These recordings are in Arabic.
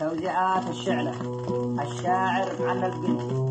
توزيعات الشعلة. الشاعر عن القندي.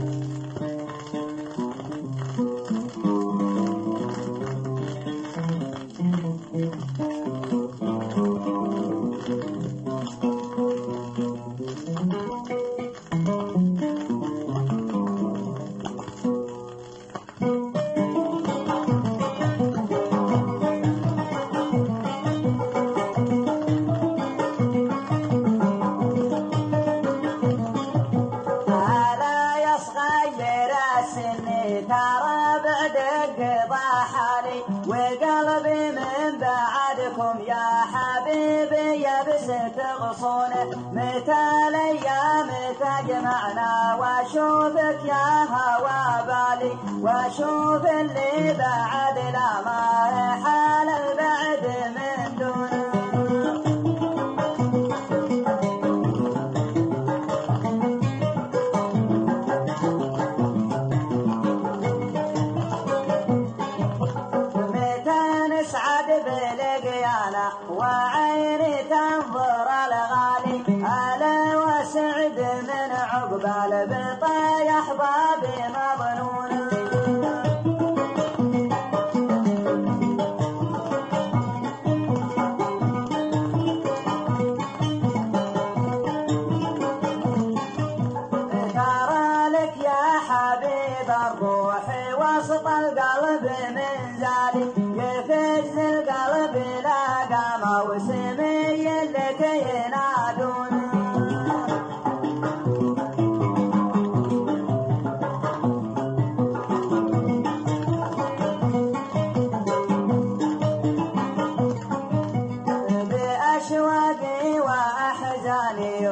ترى بعدك ضحالي وقلبي من بعدكم يا حبيبي يبس تغصونه. متى الايام تجمعنا واشوفك يا هوى بالي واشوف اللي بعد لا ما حال البعد من دونه. وعيني تنظر الغالي ألا وسعد من عقبال بطاي أحبابي مظنون. ترى لك يا حبيب الروح وسط القلب من زالي يفز القلب لاقى موسمي لك ينادون. بأشواقي وأحزاني